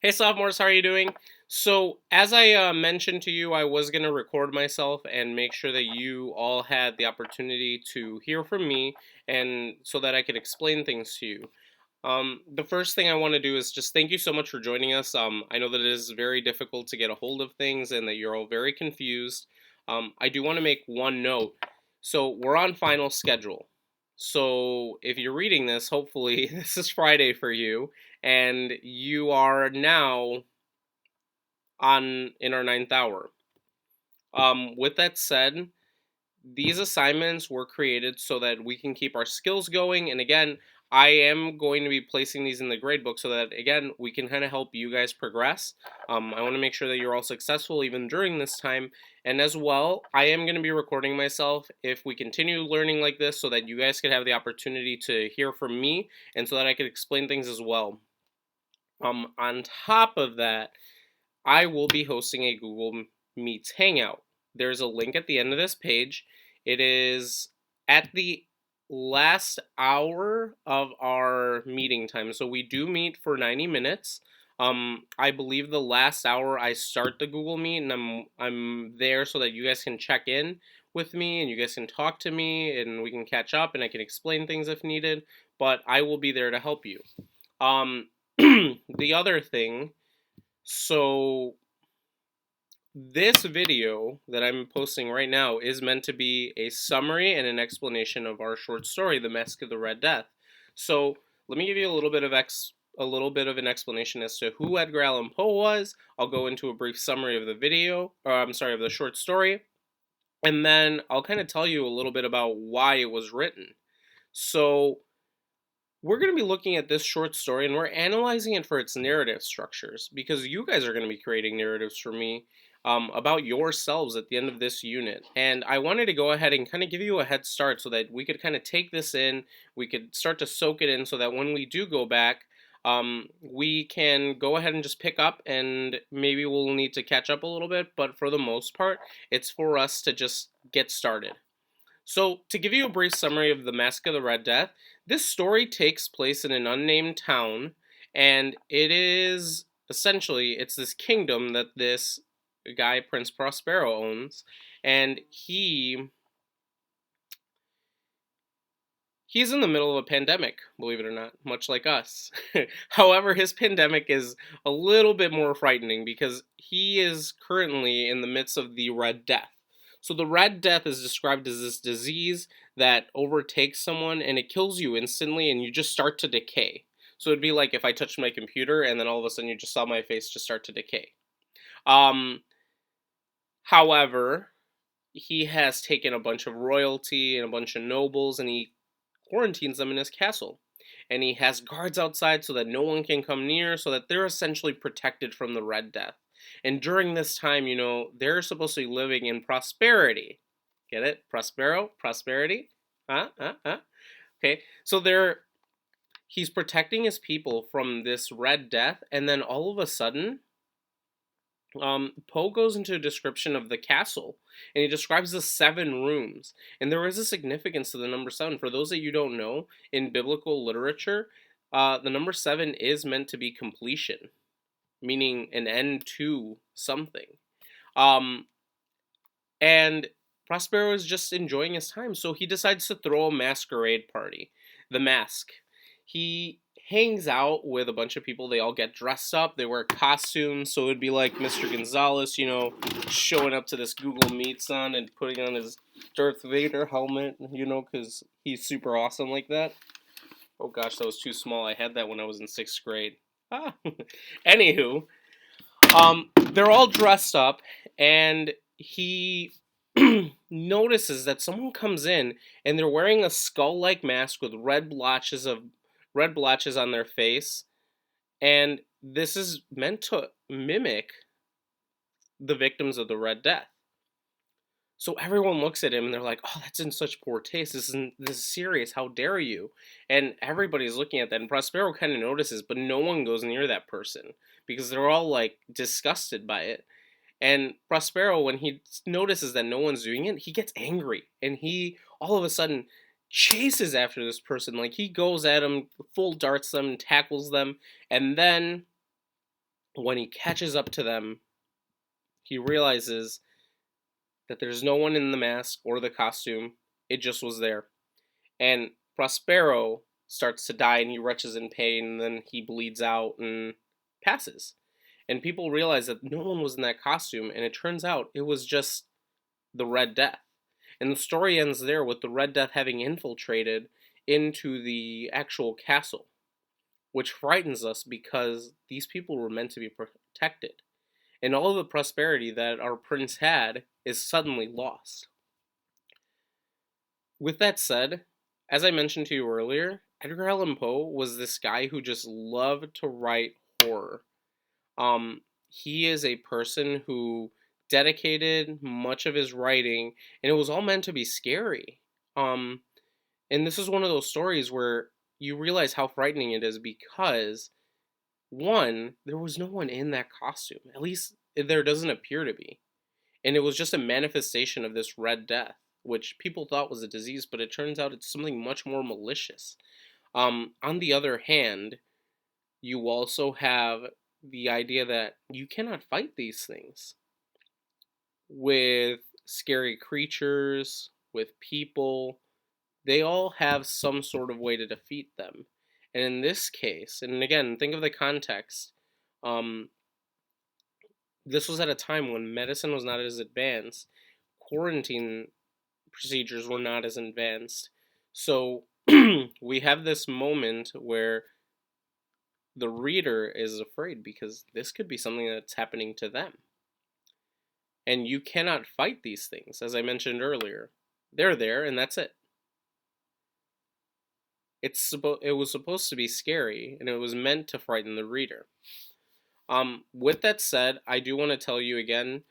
Hey sophomores, how are you doing? So, as I mentioned to you, I was going to record myself and make sure that you all had the opportunity to hear from me and so that I could explain things to you. The first thing I want to do is just thank you so much for joining us. I know that it is very difficult to get a hold of things and that you're all very confused. I do want to make one note. So, we're on final schedule. So, if you're reading this, hopefully this is Friday for you and you are now on in our ninth hour. With that said, these assignments were created so that we can keep our skills going. And again, I am going to be placing these in the gradebook so that again we can kind of help you guys progress. I want to make sure that you're all successful even during this time. And as well, I am going to be recording myself if we continue learning like this so that you guys could have the opportunity to hear from me and so that I could explain things as well. On top of that, I will be hosting a Google Meets Hangout. There's a link at the end of this page. It is at the last hour of our meeting time. So we do meet for 90 minutes. I believe the last hour I start the Google Meet and I'm there so that you guys can check in with me and you guys can talk to me and we can catch up and I can explain things if needed, but I will be there to help you. The other thing, so this video that I'm posting right now is meant to be a summary and an explanation of our short story, The Mask of the Red Death. So let me give you a little bit of an explanation as to who Edgar Allan Poe was. I'll go into a brief summary of the of the short story, and then I'll kind of tell you a little bit about why it was written. So we're going to be looking at this short story and we're analyzing it for its narrative structures because you guys are going to be creating narratives for me about yourselves at the end of this unit. And I wanted to go ahead and kind of give you a head start so that we could kind of take this in, we could start to soak it in so that when we do go back, we can go ahead and just pick up and maybe we'll need to catch up a little bit, but for the most part, it's for us to just get started. So, to give you a brief summary of The Mask of the Red Death, this story takes place in an unnamed town, and it is essentially it's this kingdom that this guy Prince Prospero owns, and he's in the middle of a pandemic, believe it or not, much like us. However, his pandemic is a little bit more frightening because he is currently in the midst of the Red Death. So the Red Death is described as this disease that overtakes someone and it kills you instantly and you just start to decay. So it'd be like if I touched my computer and then all of a sudden you just saw my face just start to decay. Um, However, he has taken a bunch of royalty and a bunch of nobles and he quarantines them in his castle. And he has guards outside so that no one can come near, so that they're essentially protected from the Red Death. And during this time, they're supposed to be living in prosperity. Get it? Prospero? Prosperity? Huh? Huh? Huh? Okay. So he's protecting his people from this Red Death, and then all of a sudden, Poe goes into a description of the castle, and he describes the 7 rooms. And there is a significance to the number 7. For those that you don't know, in biblical literature, the number 7 is meant to be completion, meaning an end to something. And Prospero is just enjoying his time, so he decides to throw a masquerade party. The Mask. He hangs out with a bunch of people. They all get dressed up. They wear costumes. So it'd be like Mr. Gonzalez, showing up to this Google Meets on and putting on his Darth Vader helmet, because he's super awesome like that. Oh gosh, that was too small. I had that when I was in 6th grade. Ah. Anywho, they're all dressed up, and he notices that someone comes in and they're wearing a skull-like mask with red blotches on their face, and this is meant to mimic the victims of the Red Death. So everyone looks at him and they're like, "Oh, that's in such poor taste. This is serious. How dare you?" And everybody's looking at that, and Prospero kind of notices, but no one goes near that person because they're all like disgusted by it. And Prospero, when he notices that no one's doing it, he gets angry and he all of a sudden chases after this person. Like he goes at them, full darts them, tackles them, and then When he catches up to them, he realizes that there's no one in the mask or the costume. It just was there. And Prospero starts to die and he retches in pain and then he bleeds out and passes. And people realize that no one was in that costume, and it turns out it was just the Red Death. And the story ends there with the Red Death having infiltrated into the actual castle, which frightens us because these people were meant to be protected. And all of the prosperity that our prince had is suddenly lost. With that said, as I mentioned to you earlier, Edgar Allan Poe was this guy who just loved to write horror. He is a person who dedicated much of his writing, and it was all meant to be scary. Um, and this is one of those stories where you realize how frightening it is because, one, there was no one in that costume. At least there doesn't appear to be. And it was just a manifestation of this Red Death, which people thought was a disease, but it turns out it's something much more malicious. On the other hand, you also have the idea that you cannot fight these things with scary creatures, with people. They all have some sort of way to defeat them. And in this case, and again, think of the context. Um, this was at a time when medicine was not as advanced, quarantine procedures were not as advanced. So we have this moment where the reader is afraid because this could be something that's happening to them. And you cannot fight these things, as I mentioned earlier. They're there, and that's it. It was supposed to be scary, and it was meant to frighten the reader. With that said, I do want to tell you again.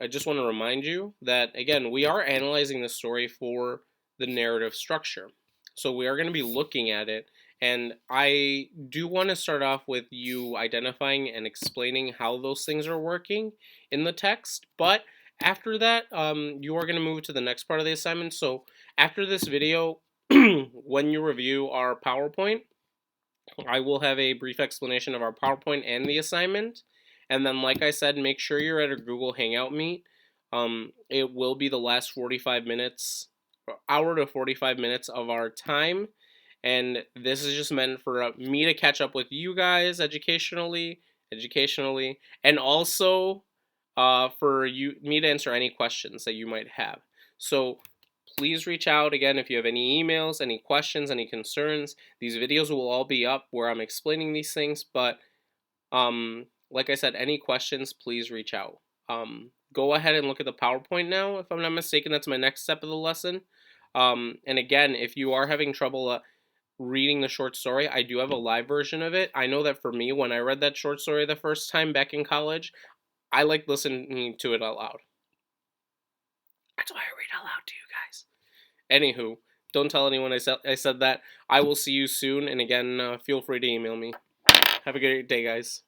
I just want to remind you that again we are analyzing the story for the narrative structure, so we are going to be looking at it. And I do want to start off with you identifying and explaining how those things are working in the text. But after that, you are going to move to the next part of the assignment. So after this video, when you review our PowerPoint, I will have a brief explanation of our PowerPoint and the assignment. And then, like I said, make sure you're at a Google Hangout meet. It will be the last 45 minutes, hour to 45 minutes of our time. And this is just meant for me to catch up with you guys educationally, and also for me to answer any questions that you might have. So please reach out again if you have any emails, any questions, any concerns. These videos will all be up where I'm explaining these things, but like I said, any questions, please reach out. Go ahead and look at the PowerPoint now. If I'm not mistaken, that's my next step of the lesson. And again, if you are having trouble reading the short story, I do have a live version of it. I know that for me, when I read that short story the first time back in college, I like listening to it out loud. That's why I read out loud to you guys. Anywho, don't tell anyone I said that. I will see you soon, and again, feel free to email me. Have a great day, guys.